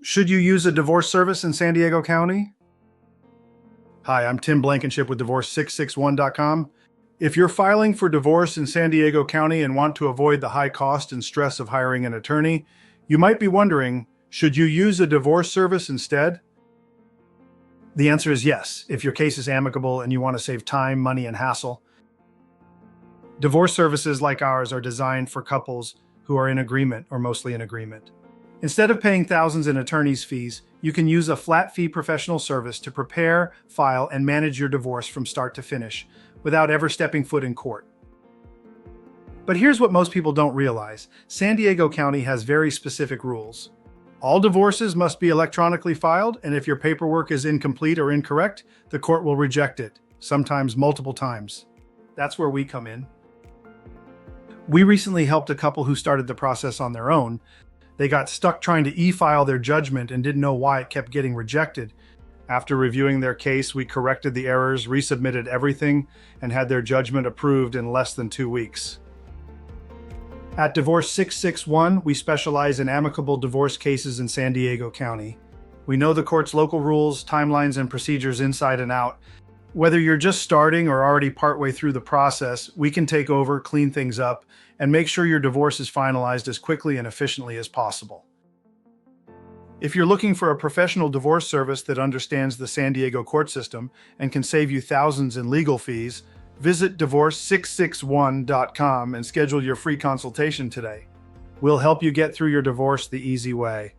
Should you use a divorce service in San Diego County? Hi, I'm Tim Blankenship with divorce661.com. If you're filing for divorce in San Diego County and want to avoid the high cost and stress of hiring an attorney, you might be wondering, should you use a divorce service instead? The answer is yes, if your case is amicable and you want to save time, money, and hassle. Divorce services like ours are designed for couples who are in agreement or mostly in agreement. Instead of paying thousands in attorney's fees, you can use a flat-fee professional service to prepare, file, and manage your divorce from start to finish without ever stepping foot in court. But here's what most people don't realize. San Diego County has very specific rules. All divorces must be electronically filed, and if your paperwork is incomplete or incorrect, the court will reject it, sometimes multiple times. That's where we come in. We recently helped a couple who started the process on their own. They got stuck trying to e-file their judgment and didn't know why it kept getting rejected. After reviewing their case, we corrected the errors, resubmitted everything, and had their judgment approved in less than 2 weeks. At Divorce 661, we specialize in amicable divorce cases in San Diego County. We know the court's local rules, timelines, and procedures inside and out. Whether you're just starting or already partway through the process, we can take over, clean things up, and make sure your divorce is finalized as quickly and efficiently as possible. If you're looking for a professional divorce service that understands the San Diego court system and can save you thousands in legal fees, visit divorce661.com and schedule your free consultation today. We'll help you get through your divorce the easy way.